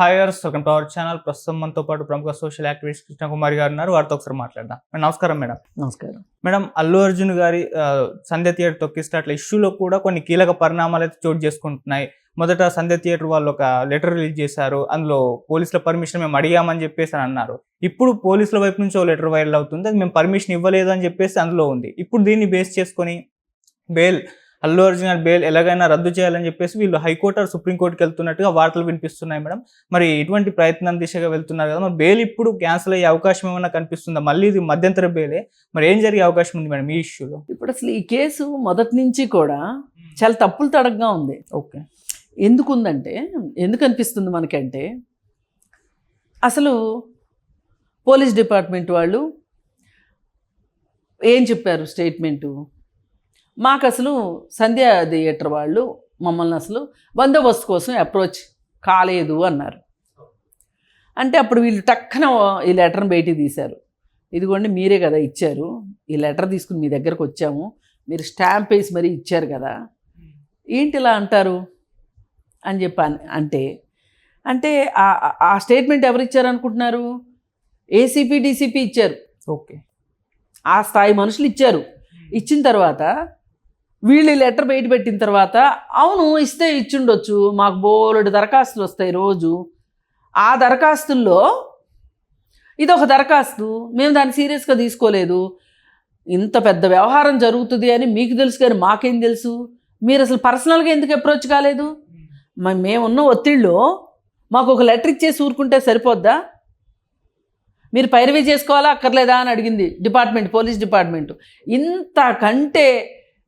Hi గారు, welcome to our channel. ప్రస్తుతం మనతో పాటు ప్రముఖ సోషల్ యాక్టివిస్ట్ కృష్ణ కుమారి గారు ఉన్నారు. వారితో ఒకసారి మాట్లాడదాం. నమస్కారం మేడం. నమస్కారం మేడం, అల్లు అర్జున్ గారి సంధ్య థియేటర్ తొక్కిస్టాట్ల ఇష్యూలో కూడా కొన్ని కీలక పరిణామాలు అయితే చోటు చేసుకుంటున్నాయి. మొదట సంధ్య థియేటర్ వాళ్ళు ఒక లెటర్ రిలీజ్ చేశారు. అందులో పోలీసుల పర్మిషన్ మేము అడిగామని చెప్పేసి అని అన్నారు. ఇప్పుడు పోలీసుల వైపు నుంచి ఓ లెటర్ వైరల్ అవుతుంది, అది మేము పర్మిషన్ ఇవ్వలేదు అని చెప్పేసి అందులో ఉంది. ఇప్పుడు దీన్ని బేస్ చేసుకొని అల్లు అర్జున్ గారి బెయిల్ ఎలాగైనా రద్దు చేయాలని చెప్పేసి వీళ్ళు హైకోర్టు సుప్రీంకోర్టుకి వెళ్తున్నట్టుగా వార్తలు వినిపిస్తున్నాయి మేడం. మరి ఇటువంటి ప్రయత్నం దిశగా వెళ్తున్నారు కదా, మరి బెయిల్ ఇప్పుడు క్యాన్సిల్ అయ్యే అవకాశం ఏమైనా కనిపిస్తుందా? మళ్ళీ ఇది మధ్యంతర బెయిలే, మరి ఏం జరిగే అవకాశం ఉంది మేడం ఈ ఇష్యూలో? ఇప్పుడు అసలు ఈ కేసు మొదటి నుంచి కూడా చాలా తప్పులు తడగ్గా ఉంది. ఓకే, ఎందుకుందంటే ఎందుకు అనిపిస్తుంది మనకంటే, అసలు పోలీస్ డిపార్ట్మెంట్ వాళ్ళు ఏం చెప్పారు స్టేట్మెంటు, మాకు అసలు సంధ్య థియేటర్ వాళ్ళు మమ్మల్ని అసలు బందోబస్తు కోసం అప్రోచ్ కాలేదు అన్నారు. అంటే అప్పుడు వీళ్ళు టక్కన ఈ లెటర్ని బయటికి తీశారు. ఇదిగోండి మీరే కదా ఇచ్చారు, ఈ లెటర్ తీసుకుని మీ దగ్గరకు వచ్చాము, మీరు స్టాంప్ వేసి మరీ ఇచ్చారు కదా, ఏంటి ఇలా అంటారు అని చెప్పి అంటే ఆ స్టేట్మెంట్ ఎవరు ఇచ్చారు అనుకుంటున్నారు? ఏసీపీ డీసీపీ ఇచ్చారు. ఓకే, ఆ స్థాయి మనుషులు ఇచ్చారు. ఇచ్చిన తర్వాత వీళ్ళు లెటర్ బయట పెట్టిన తర్వాత అవును ఇస్తే ఇచ్చుండొచ్చు, మాకు బోలెడు దరఖాస్తులు వస్తాయి రోజు, ఆ దరఖాస్తుల్లో ఇదొక దరఖాస్తు, మేము దాన్ని సీరియస్గా తీసుకోలేదు, ఇంత పెద్ద వ్యవహారం జరుగుతుంది అని మీకు తెలుసు కానీ మాకేం తెలుసు, మీరు అసలు పర్సనల్గా ఎందుకు అప్రోచ్ కాలేదు? మేమున్న ఒత్తిడిలో మాకు ఒక లెటర్ ఇచ్చేసి ఊరుకుంటే సరిపోద్దా? మీరు పైరవీ చేసుకోవాలా అక్కర్లేదా అని అడిగింది డిపార్ట్మెంట్, పోలీస్ డిపార్ట్మెంటు. ఇంతకంటే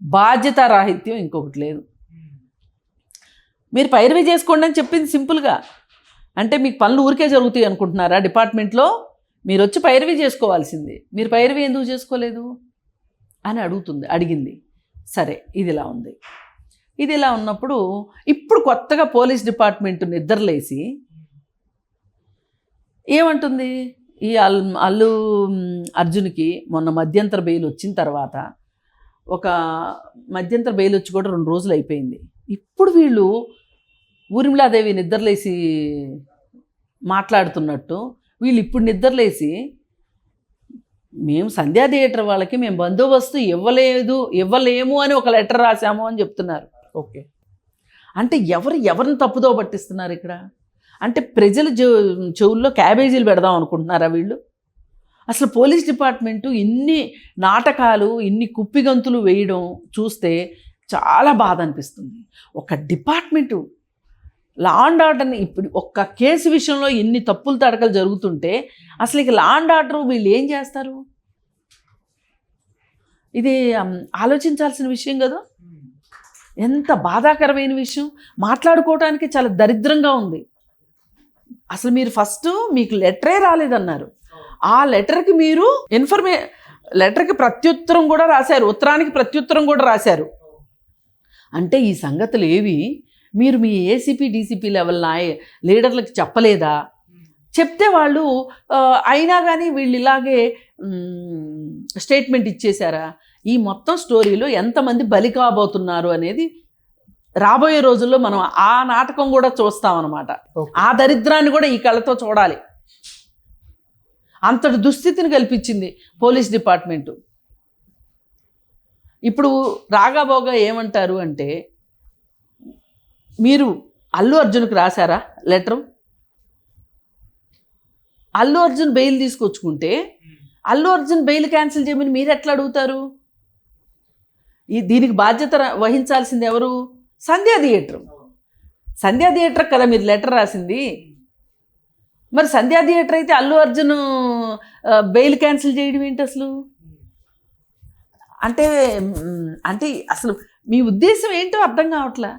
బాధ్యతారాహిత్యం ఇంకొకటి లేదు. మీరు పైరవీ చేసుకోండి అని చెప్పింది సింపుల్గా. అంటే మీకు పనులు ఊరికే జరుగుతాయి అనుకుంటున్నారా? డిపార్ట్మెంట్లో మీరు వచ్చి పైరవీ చేసుకోవాల్సింది, మీరు పైరవీ ఎందుకు చేసుకోలేదు అని అడిగింది. సరే, ఇది ఇలా ఉంది. ఇది ఇలా ఉన్నప్పుడు ఇప్పుడు కొత్తగా పోలీస్ డిపార్ట్మెంట్ నిద్రలేసి ఏమంటుంది, ఈ అల్లు అర్జున్కి మొన్న మధ్యంతర బెయిల్ వచ్చిన తర్వాత, ఒక మధ్యంతర బెయిల్ వచ్చి కూడా 2 రోజులు అయిపోయింది. ఇప్పుడు వీళ్ళు ఊర్మిళాదేవి నిద్రలేసి మాట్లాడుతున్నట్టు వీళ్ళు ఇప్పుడు నిద్రలేసి మేము సంధ్యా థియేటర్ వాళ్ళకి మేము బందోబస్తు ఇవ్వలేము అని ఒక లెటర్ రాసాము అని చెప్తున్నారు. ఓకే, అంటే ఎవరిని తప్పుదో పట్టిస్తున్నారు ఇక్కడ? అంటే ప్రజల చెవుల్లో క్యాబేజీలు పెడదాం అనుకుంటున్నారా వీళ్ళు? అసలు పోలీస్ డిపార్ట్మెంటు ఇన్ని నాటకాలు, ఇన్ని కుప్పిగంతులు వేయడం చూస్తే చాలా బాధ అనిపిస్తుంది. ఒక డిపార్ట్మెంటు లా అండ్ ఆర్డర్ని, ఇప్పుడు ఒక్క కేసు విషయంలో ఇన్ని తప్పులు తడకలు జరుగుతుంటే అసలు ఇక లా అండ్ ఆర్డర్ వీళ్ళు ఏం చేస్తారు? ఇది ఆలోచించాల్సిన విషయం కదా. ఎంత బాధాకరమైన విషయం, మాట్లాడుకోవడానికి చాలా దరిద్రంగా ఉంది. అసలు మీరు ఫస్ట్ మీకు లెటరే రాలేదన్నారు, ఆ లెటర్కి మీరు లెటర్కి ప్రత్యుత్తరం కూడా రాశారు, ఉత్తరానికి ప్రత్యుత్తరం కూడా రాశారు. అంటే ఈ సంగతులు ఏవి మీరు మీ ఏసీపీ డీసీపీ లెవెల్ లీడర్లకు చెప్పలేదా? చెప్తే వాళ్ళు అయినా కానీ వీళ్ళు ఇలాగే స్టేట్మెంట్ ఇచ్చేశారా? ఈ మొత్తం స్టోరీలో ఎంతమంది బలి కాబోతున్నారు అనేది రాబోయే రోజుల్లో మనం ఆ నాటకం కూడా చూస్తామన్నమాట. ఆ దరిద్రాన్ని కూడా ఈ కళ్ళతో చూడాలి. అంతటి దుస్థితిని కల్పించింది పోలీస్ డిపార్ట్మెంటు. ఇప్పుడు రాగాబోగా ఏమంటారు అంటే, మీరు అల్లు అర్జున్కి రాశారా లెటరు? అల్లు అర్జున్ బెయిల్ తీసుకొచ్చుకుంటే అల్లు అర్జున్ బెయిల్ క్యాన్సిల్ చేయమని మీరు ఎట్లా అడుగుతారు? దీనికి బాధ్యత వహించాల్సింది ఎవరు? సంధ్యా థియేటర్ కదా మీరు లెటర్ రాసింది. మరి సంధ్యా థియేటర్ అయితే అల్లు అర్జున్ బెయిల్ క్యాన్సిల్ చేయడం ఏంటి అసలు? అంటే అసలు మీ ఉద్దేశం ఏంటో అర్థం కావట్లా.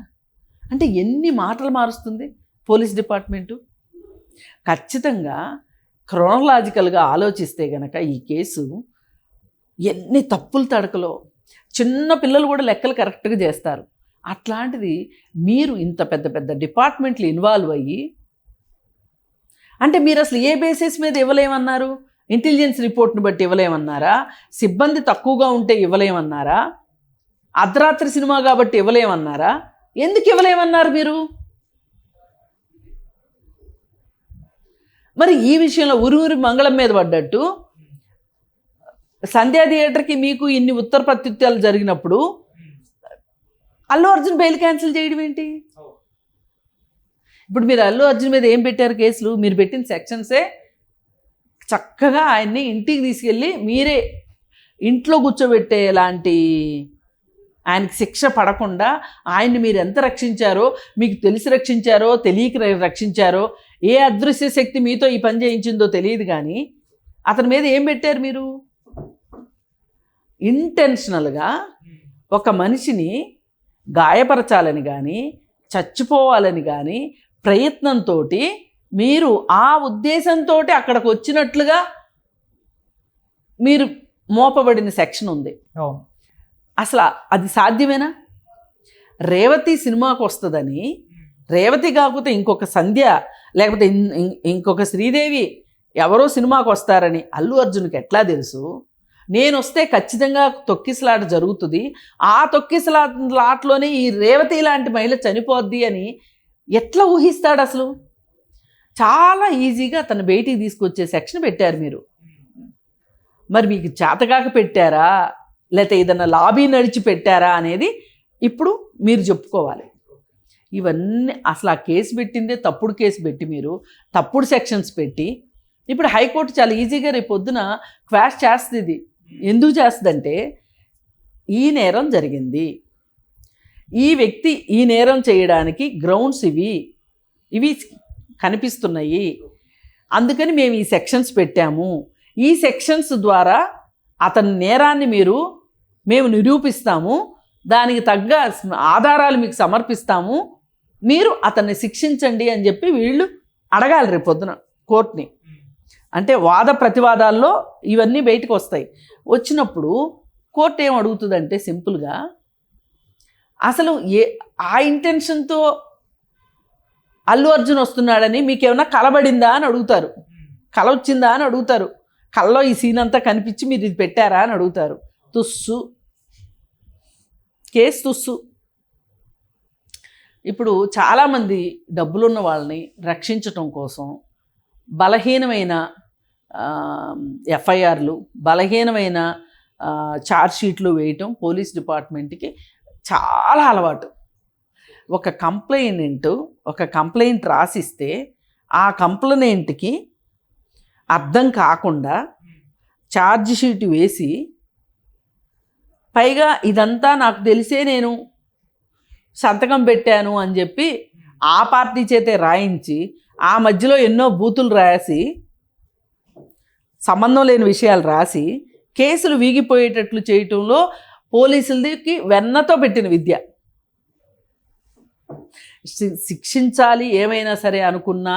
అంటే ఎన్ని మాటలు మారుస్తుంది పోలీస్ డిపార్ట్మెంటు. ఖచ్చితంగా క్రోనలాజికల్గా ఆలోచిస్తే గనక ఈ కేసు ఎన్ని తప్పులు తడకలో, చిన్న పిల్లలు కూడా లెక్కలు కరెక్ట్గా చేస్తారు. అట్లాంటిది మీరు ఇంత పెద్ద పెద్ద డిపార్ట్మెంట్లు ఇన్వాల్వ్ అయ్యి, అంటే మీరు అసలు ఏ బేసిస్ మీద ఇవ్వలేమన్నారు? ఇంటెలిజెన్స్ రిపోర్ట్ని బట్టి ఇవ్వలేమన్నారా? సిబ్బంది తక్కువగా ఉంటే ఇవ్వలేమన్నారా? అర్ధరాత్రి సినిమా కాబట్టి ఇవ్వలేమన్నారా? ఎందుకు ఇవ్వలేమన్నారు మీరు? మరి ఈ విషయంలో ఊరి మంగళం మీద పడ్డట్టు సంధ్యా థియేటర్కి మీకు ఇన్ని ఉత్తర ప్రత్యుత్యాలు జరిగినప్పుడు అల్లు అర్జున్ బెయిల్ క్యాన్సిల్ చేయడం ఏంటి? ఇప్పుడు మీరు అల్లు అర్జున్ మీద ఏం పెట్టారు కేసులు? మీరు పెట్టిన సెక్షన్సే చక్కగా ఆయన్ని ఇంటికి తీసుకెళ్ళి మీరే ఇంట్లో కూర్చోబెట్టేలాంటి, ఆయనకి శిక్ష పడకుండా ఆయన్ని మీరు ఎంత రక్షించారో, మీకు తెలిసి రక్షించారో తెలియక రక్షించారో, ఏ అదృశ్య శక్తి మీతో ఈ పని చేయించిందో తెలియదు, కానీ అతని మీద ఏం పెట్టారు మీరు? ఇంటెన్షనల్గా ఒక మనిషిని గాయపరచాలని కానీ చచ్చిపోవాలని కానీ ప్రయత్నంతో మీరు ఆ ఉద్దేశంతో అక్కడికి వచ్చినట్లుగా మీరు మోపబడిన సెక్షన్ ఉంది. అసలు అది సాధ్యమేనా? రేవతి సినిమాకు వస్తుందని, రేవతి కాకపోతే ఇంకొక సంధ్య లేకపోతే ఇంకొక శ్రీదేవి ఎవరో సినిమాకు వస్తారని అల్లు అర్జున్కి ఎట్లా తెలుసు? నేను వస్తే ఖచ్చితంగా తొక్కిసలాట జరుగుతుంది, ఆ తొక్కిసలాటలోనే ఈ రేవతి లాంటి మహిళ చనిపోద్ది అని ఎట్లా ఊహిస్తాడు అసలు? చాలా ఈజీగా తను బయటికి తీసుకొచ్చే సెక్షన్ పెట్టారు మీరు. మరి మీకు చేతగాక పెట్టారా లేకపోతే ఏదన్నా లాబీ నడిచి పెట్టారా అనేది ఇప్పుడు మీరు చెప్పుకోవాలి. ఇవన్నీ అసలు ఆ కేసు పెట్టిందే తప్పుడు కేసు పెట్టి మీరు తప్పుడు సెక్షన్స్ పెట్టి ఇప్పుడు హైకోర్టు చాలా ఈజీగా రేపు పొద్దున క్వాష్ చేస్తుంది. ఎందుకు చేస్తుందంటే ఈ నేరం జరిగింది, ఈ వ్యక్తి ఈ నేరం చేయడానికి గ్రౌండ్స్ ఇవి కనిపిస్తున్నాయి, అందుకని మేము ఈ సెక్షన్స్ పెట్టాము, ఈ సెక్షన్స్ ద్వారా అతని నేరాన్ని మేము నిరూపిస్తాము, దానికి తగ్గ ఆధారాలు మీకు సమర్పిస్తాము, మీరు అతన్ని శిక్షించండి అని చెప్పి వీళ్ళు అడగాలి రేపు పొద్దున కోర్టుని. అంటే వాద ప్రతివాదాల్లో ఇవన్నీ బయటకు వస్తాయి. వచ్చినప్పుడు కోర్టు ఏం అడుగుతుందంటే సింపుల్గా అసలు ఆ ఇంటెన్షన్తో అల్లు అర్జున్ వస్తున్నాడని మీకేమన్నా కలబడిందా అని అడుగుతారు, కల వచ్చిందా అని అడుగుతారు, కల్లో ఈ సీన్ అంతా కనిపించి మీరు ఇది పెట్టారా అని అడుగుతారు. తుస్సు, కేసు తుస్సు. ఇప్పుడు చాలామంది డబ్బులున్న వాళ్ళని రక్షించటం కోసం బలహీనమైన ఎఫ్ఐఆర్లు, బలహీనమైన ఛార్జ్షీట్లు వేయటం పోలీస్ డిపార్ట్మెంట్కి చాలా అలవాటు. ఒక కంప్లైంట్ రాసిస్తే ఆ కంప్లైంట్కి అర్థం కాకుండా ఛార్జ్షీట్ వేసి పైగా ఇదంతా నాకు తెలిసే నేను సంతకం పెట్టాను అని చెప్పి ఆ పార్టీ చేతే రాయించి ఆ మధ్యలో ఎన్నో బూతులు రాసి సంబంధం లేని విషయాలు రాసి కేసులు వీగిపోయేటట్లు చేయటంలో పోలీసులకి వెన్నతో పెట్టిన విద్య. శిక్షించాలి ఏమైనా సరే అనుకున్నా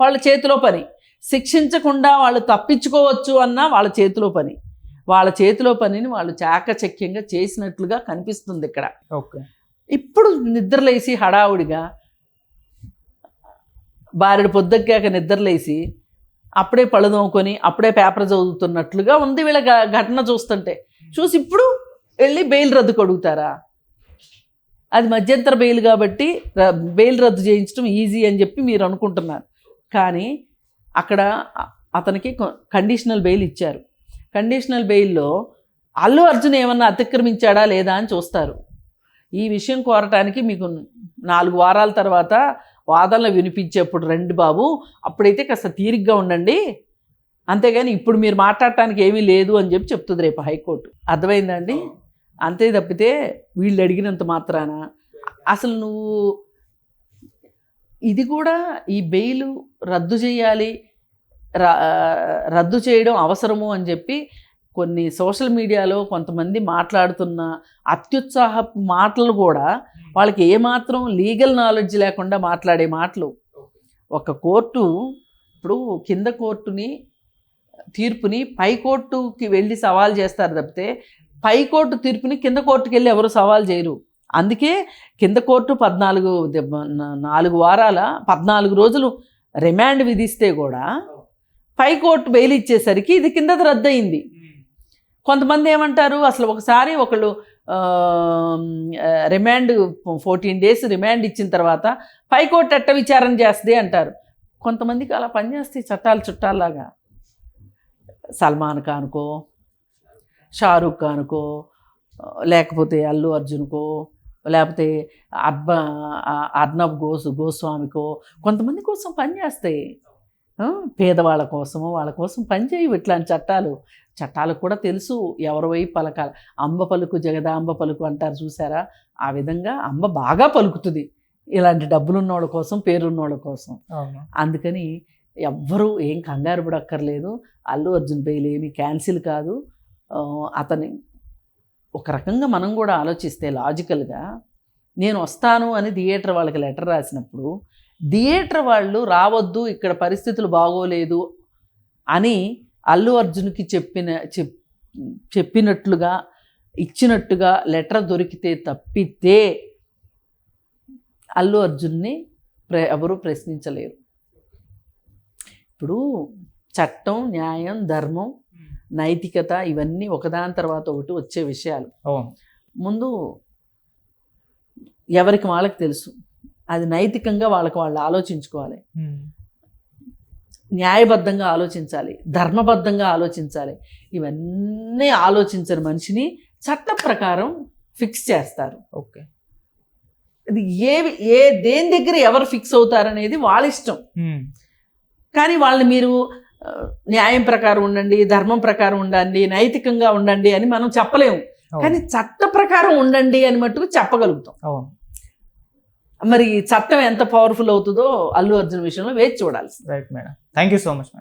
వాళ్ళ చేతిలో పని, శిక్షించకుండా వాళ్ళు తప్పించుకోవచ్చు అన్నా వాళ్ళ చేతిలో పని, వాళ్ళ చేతిలో పనిని వాళ్ళు చాకచక్యంగా చేసినట్లుగా కనిపిస్తుంది ఇక్కడ. ఓకే, ఇప్పుడు నిద్రలేసి హడావుడిగా బారెడు పొద్దెక్కాక నిద్రలేసి అప్పుడే పళ్ళు తోముకొని అప్పుడే పేపర్ చదువుతున్నట్లుగా ఉంది వీళ్ళ ఘటన చూస్తుంటే. చూసి ఇప్పుడు వెళ్ళి బెయిల్ రద్దు కొడుగుతారా? అది మధ్యంతర బెయిల్ కాబట్టి బెయిల్ రద్దు చేయించడం ఈజీ అని చెప్పి మీరు అనుకుంటున్నారు, కానీ అక్కడ అతనికి కండిషనల్ బెయిల్ ఇచ్చారు. కండిషనల్ బెయిల్లో అల్లు అర్జున్ ఏమన్నా అతిక్రమించాడా లేదా అని చూస్తారు. ఈ విషయం కోరటానికి మీకు 4 వారాల తర్వాత వాదనలు వినిపించేప్పుడు రండి బాబు, అప్పుడైతే కాస్త తీరిగ్గా ఉండండి, అంతేగాని ఇప్పుడు మీరు మాట్లాడటానికి ఏమీ లేదు అని చెప్పి చెప్తుంది రేపు హైకోర్టు. అర్థమైందండి? అంతే తప్పితే వీళ్ళు అడిగినంత మాత్రాన అసలు నువ్వు ఇది కూడా ఈ బెయిల్ రద్దు చేయాలి, రద్దు చేయడం అవసరము అని చెప్పి కొన్ని సోషల్ మీడియాలో కొంతమంది మాట్లాడుతున్న అత్యుత్సాహ మాటలు కూడా వాళ్ళకి ఏమాత్రం లీగల్ నాలెడ్జ్ లేకుండా మాట్లాడే మాటలు. ఒక కోర్టు ఇప్పుడు కింద కోర్టుని తీర్పుని పై కోర్టుకి వెళ్ళి సవాల్ చేస్తారు తప్పితే పై కోర్టు తీర్పుని కింద కోర్టుకి వెళ్ళి ఎవరు సవాల్ చేయరు. అందుకే కింద కోర్టు 4 వారాల 14 రోజులు రిమాండ్ విధిస్తే కూడా పై కోర్టు బెయిల్ ఇచ్చేసరికి ఇది కిందది రద్దయింది. కొంతమంది ఏమంటారు, అసలు ఒకసారి ఒకళ్ళు రిమాండ్ 14 days రిమాండ్ ఇచ్చిన తర్వాత పై కోర్టు ఎట్ట విచారణ చేస్తుంది అంటారు. కొంతమందికి అలా పనిచేస్తాయి చట్టాలు చుట్టాల్లాగా. సల్మాన్ ఖాన్కో, షారూఖ్ ఖాన్కో, లేకపోతే అల్లు అర్జున్కో, లేకపోతే అర్నబ్ గోస్వామికో కొంతమంది కోసం పనిచేస్తాయి. పేదవాళ్ళ కోసము వాళ్ళ కోసం పనిచేయవు ఇట్లాంటి చట్టాలకు కూడా తెలుసు ఎవరి వైపు పలకాలి. అంబ పలుకు జగదాంబ పలుకు అంటారు చూసారా, ఆ విధంగా అంబ బాగా పలుకుతుంది ఇలాంటి డబ్బులున్నోళ్ళ కోసం, పేరున్నోళ్ళ కోసం. అందుకని ఎవ్వరూ ఏం కంగారు పడక్కర్లేదు. అల్లు అర్జున్ బెయిల్ ఏమీ క్యాన్సిల్ కాదు. అతని ఒక రకంగా మనం కూడా ఆలోచిస్తే లాజికల్గా, నేను వస్తాను అని థియేటర్ వాళ్ళకి లెటర్ రాసినప్పుడు థియేటర్ వాళ్ళు రావద్దు ఇక్కడ పరిస్థితులు బాగోలేదు అని అల్లు అర్జున్కి చెప్పినట్లుగా ఇచ్చినట్టుగా లెటర్ దొరికితే తప్పితే అల్లు అర్జున్ని ఎవరు ప్రశ్నించలేరు. ఇప్పుడు చట్టం, న్యాయం, ధర్మం, నైతికత ఇవన్నీ ఒకదాని తర్వాత ఒకటి వచ్చే విషయాలు. ముందు ఎవరికి వాళ్ళకి తెలుసు, అది నైతికంగా వాళ్ళకి వాళ్ళు ఆలోచించుకోవాలి, న్యాయబద్ధంగా ఆలోచించాలి, ధర్మబద్ధంగా ఆలోచించాలి. ఇవన్నీ ఆలోచించని మనిషిని చట్ట ప్రకారం ఫిక్స్ చేస్తారు. ఓకే, ఇది దేని దగ్గర ఎవరు ఫిక్స్ అవుతారనేది వాళ్ళ ఇష్టం. కానీ వాళ్ళని మీరు న్యాయం ప్రకారం ఉండండి, ధర్మం ప్రకారం ఉండండి, నైతికంగా ఉండండి అని మనం చెప్పలేము. కానీ చట్ట ప్రకారం ఉండండి అని మట్టుకు చెప్పగలుగుతాం. మరి చట్టం ఎంత పవర్ఫుల్ అవుతుందో అల్లు అర్జున్ విషయంలో వేచి చూడాలి. Right madam, thank you so much.